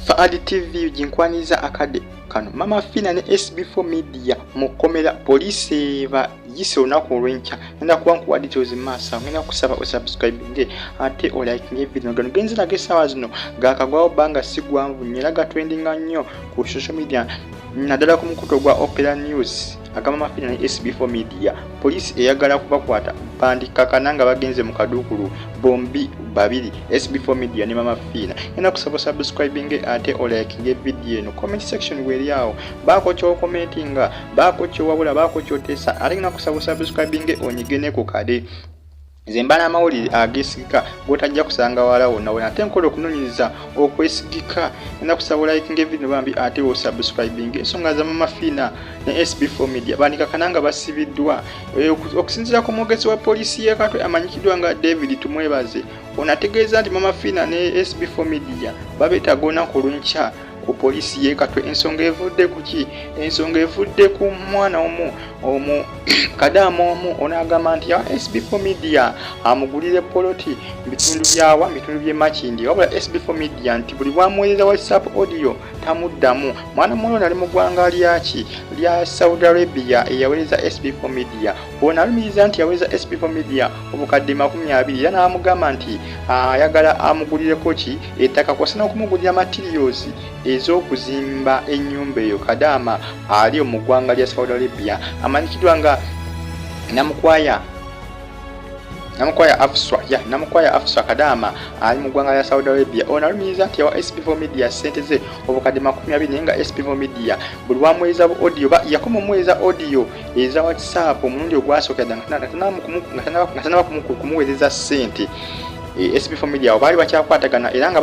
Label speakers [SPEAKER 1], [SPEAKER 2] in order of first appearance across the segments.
[SPEAKER 1] Faadi TV jinkwaniza akade kano Maama Fina ne Sb4 Media mu Komera police yise olunaku olw'enkya ngenda kuba nkuwa details masa ngenda kusaba osubscribinge ate olikinge video gano genzi nage essaawa zino gaakagwawo bbanga si gwanvu nnyo era gatrendinga nnyo ku social media naddala ku mukuto gwa Opera News aga Maama Fina ne Sb4 Media police eyagala kubakwata bandika kananga bagenze mu kaduukulu bombi babiri Sb4 Media ne Maama Fina ngenda kusaba subscribinge ate olikinge video eno comment section weri awo baako kyo commentinga baako kyo wabula baako kyo tesa ate ngenda kusaba subscribinge onyigene ku kade zembana amawulire agesigika gotajja kusanga wala wonna wona ate nkola okunoonyereza okwesigika ngenda kusaba likinge video bambi ate wo subscribinge ensonga za Maama Fina ne Sb4 Media bandika kananga basibiddwa okusinziira ku mwogezi wa polisi y'e Katwe amanyikiddwa nga David Tumwebaze onategeeza nti Maama Fina ne Sb4 Media babeetaaga olunaku olw'enkya ku polisi y'e Katwe ensonga evudde ku ki ensonga evudde ku mwana omu kadaama omu onagamba nti ya Sb4 Media amugulire poloti bitundu byawa bitundu by'e Makindi wabula Sb4 Media nti buli bwamuweereza WhatsApp audio tamuddamu mwana mulono ali mu ggwanga lyaki lya Saudi Arabia eyaweereza Sb4 Media ono alumiriza nti yaweereza Sb4 Media obukadde 20 era n'amugamba nti ayagala amugulireko ki ettaka kw'osa n'okumugulira materials ez'okuzimba ennyumba eyo kadaama ali mu ggwanga lya Saudi Arabia amanyikiddwa nga namukwaya Afuswa kadaama ali mu ggwanga lya Saudi Arabia ono alumiriza nti yawa Sb4 Media ssente ze obukadde 20 nga Sb4 Media buli lwamuweereza audio yakoma omuweereza audio eza WhatsApp omulundi ogwasookedda nga tanaba kumuweereza ssente Sb4 Media baali bakyakwatagana era nga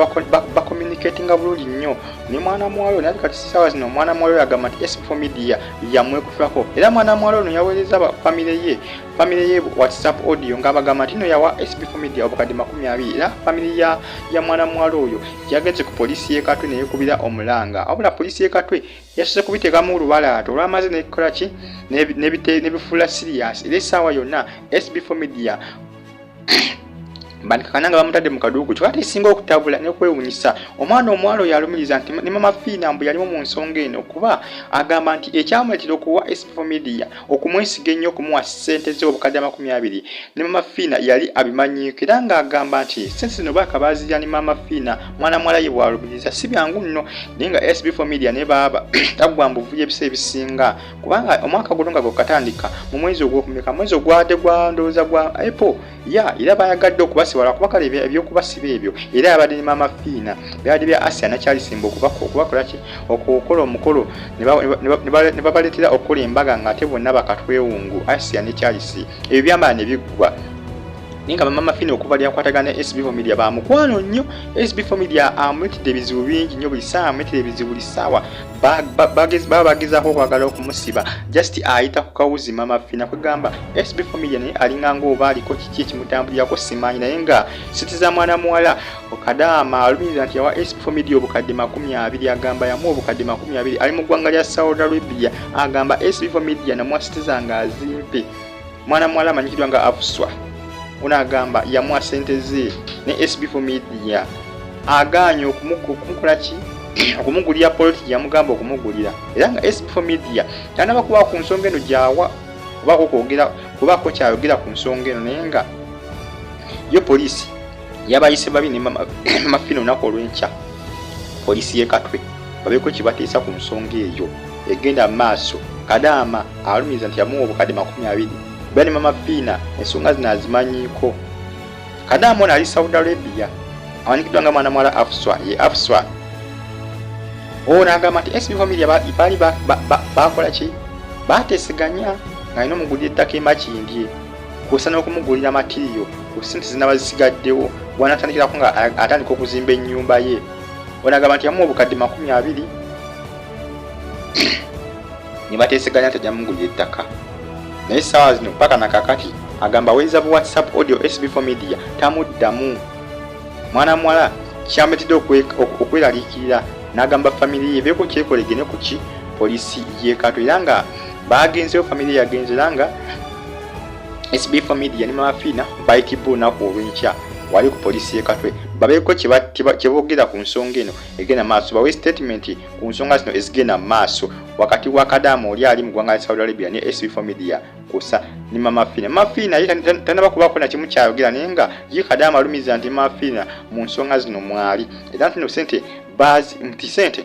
[SPEAKER 1] bakommunicatinga bulungi nnyo ne mwana mwalo naye kati ssaawa zino mwana mwalo yagamba nti Sb4 Media yamwekufako era mwana mwalo ono yaweereza family ye WhatsApp audio nga bagamba nti no yawa Sb4 Media obukadde 20 era family ya mwana mwalo oyo yagenze ku polisi y'e Katwe neyekubira omulanga wabula polisi y'e Katwe yasose kubiteekamu olubalaato olwamaze nekola ki nebifuula serious era essaawa yonna Sb4 Media bandika kananga bamutadde mu kaduuku kyokati esinga okutabula n'okwewunyisa omwana omwalo yalumiriza nti ne Maama Fina mbu yalimu mu nsonga eno kuba agamba nti ekyamuleetera okuwa Sb4 Media okumwesiga ennyo okumuwa ssente ze obukadde 20 ne Maama Fina yali abimanyiiko era ng'agamba nti ssente zino baakabaazirya ne Maama Fina mwana mwala ye bw'alumiriza si byangu nno naye nga Sb4 Media ne baaba taggwa mbuvu y'ebiseera ebisinga kubanga omwaka guno nga gwakatandika mu mwezi ogw'okumeka mwezi ogwadde gwa ndowooza gwa April era bayagadde okubasiwala kuba kale ebyokubasiba ebyo era yabadde ne Maama Fina byabadde bya Asia nakyalisimba okubakola ki okukola omukolo ne babaleetera okukola embaga ng'ate bonna bakatwewungu Asia nekyalisi ebyo byambala ne biggwa ninga Maama Fina okuva lyakwatagana Sb4 Media bamukwano nnyo Sb4 Media amuleetedde ebizibu bingi nnyo buli ssaawa amuleetedde ebizibu buli ssaawa baba bagezaako okwagala okumusiba just ayita ku kawuzi Maama Fina kwegamba Sb4 Media naye alinga ng'oba aliko kiki ekimutambulirako simanyi naye nga sente za mwana muwala okadaama alumiriza nti yawa Sb4 Media obukadde 20 agamba yamu obukadde 20 ali mu ggwanga lya Saudi Arabia agamba Sb4 Media namuwa sente zange azimpe mwana muwala amanyikiddwa nga Afuswa unagamba yamuwa ssente ze ne Sb4 Media aganye okumukola ki okumugulira poloti yamugamba okumugulira era nga Sb4 Media tanaba kuba ku nsonga eno gyawa kubako kyayogera ku nsonga eno naye nga yo polisi yabayise babi ne Maama Fina olunaku olw'enkya polisi y'e Katwe babeeko kibateesa ku nsonga eyo egenda mu maaso kadaama alumiriza nti yamuwa obukadde 20 bani Maama Fina ensonga zino azimanyiiko kadaama ono ali Saudi Arabia amanyikiddwa nga mwana mwala Afuswa ono agamba nti Sb4 Media baali bakola ki bateeseganya nga alina omugulira ettaka e Makindi kw'ossa n'okumugulira matiriyo ku ssente zinaba zisigaddewo wanatandikirako nga atandika okuzimba ennyumba ye ono agamba nti yamuwa obukadde 20 ne bateeseganya nti ajja mugulira ettaka naye essaawa zino paka nakakati agamba aweereza bu WhatsApp audio Sb4 Media tamuddamu mwana muwala kyamuleetedde okweraliikirira n'agamba family ye beeko kyekolegene ku ki polisi y'e Katwe era nga bagenzeyo family yagenze era nga Sb4 Media ne Maama Fina bayitibwa olunaku olw'enkya wali ku poliisi y'e Katwe babeeko kye boogera ku nsonga eno egenda maaso, bawe statement ku nsonga zino ezigenda maaso wakati wa Kadamu oli ali mu ggwanga lya Saudi Arabia ne Sb4 Media kusa ni Maama Fina. Maama Fina tanaba kubaako na kimu kyayogera naye nga ye Kadamu alumiza nti Maama Fina mu nsonga zino mwali era nti no sente bazi nti sente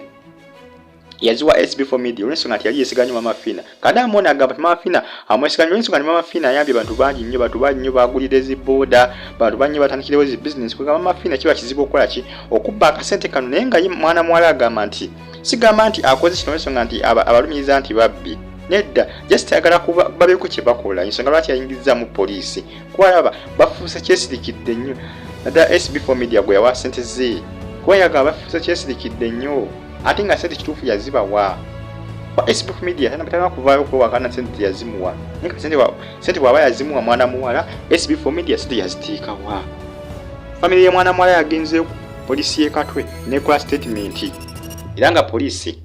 [SPEAKER 1] yaziwa Sb4 Media olw'ensonga nti yali yesiganye Maama Fina. Kadamu ono agamba nti Maama Fina amwesiganye olw'ensonga nti Maama Fina ayambye bantu bangi nnyo bagulira ezibooda, bantu bangi batandikirewo zi business. Kwegamba Maama Fina kiba kizibu okukola ki okubba akasente kano, naye nga ye mwana muwala agamba nti sigamba nti akoze kino olw'ensonga nti abalumiriza nti babbi. Nedda, just ayagala kuba babeeko kye bakola, ensonga lwaki yayingizza mu poliisi. Kubalaba bafuuse kyesirikidde nnyo naddala Sb4 Media gwe yawa sente ze, kuba yagamba bafuuse kyesirikidde nnyo ate nga sente kituufu yazibawa. Sb4 Media tanaba kuvaayo kwewakana sente yazimuwa, naye nga sente bw'aba yazimuwa mwana muwala Sb4 Media sente yaziteekawa. Famire ye mwana muwala yagenze ku poliisi y'e Katwe nekola statement era nga poliisi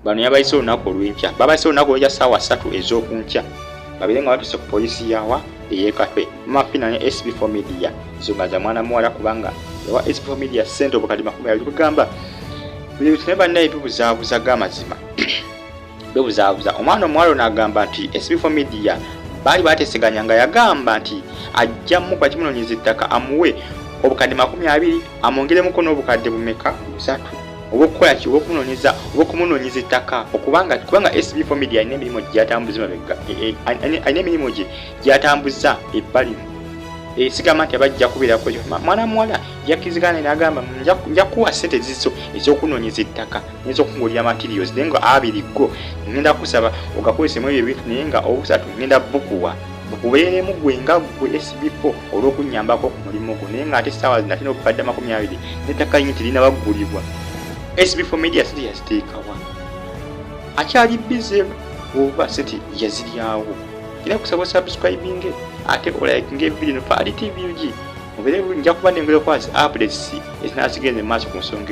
[SPEAKER 1] bano yabayise olunaku olw'enkya, babayise olunaku olw'enkya ssaawa 3 ez'okunkya babire nga batuuse ku poliisi yawa ey'e Katwe. Maama Fina ne Sb4 Media ensonga za mwana muwala kubanga yawa Sb4 Media ssente obukadde 20 tugamba buli bitu ne bannaye bibuzaabuza g'amazima bibuzaabuza. Omwana omuwala ono agamba nti Sb4 Media baali bateeseganya nga yagamba nti ajja mukuba kimunoonyeza ettaka amuwe obukadde 20 amwongeremuko n'obukadde bumeka 3 obwokukola ki obwokumunoonyeza ettaka kubanga Sb4 Media alina emirimu gyatambuza mabega, alina emirimu gye gyatambuza ebbali. Sigamba nti abajja kubeerako mwana muwala yakkizigana n'agamba nja kuwa ssente zizo ez'okunoonyeza ettaka n'ez'okungulira materials, naye nga 2 go ngenda kusaba ogakozesemu ebyo ebintu, naye nga 3 ngenda bukuwa bukubeeremu gwe nga gwe Sb4 olw'okunnyambako ku mulimu gwo, naye nga ate essaawa zino ate n'obukadde 20 n'ettaka lingi terina baggulibwa. Sb4 Media sente yaziteekawa akyali bize oba sente yaziryawo. Kina kusaba subscribing ate olayikinga video no pa TV uji mubeere nja kuba nengero kwa updates ezinasigenze maaso ku nsonga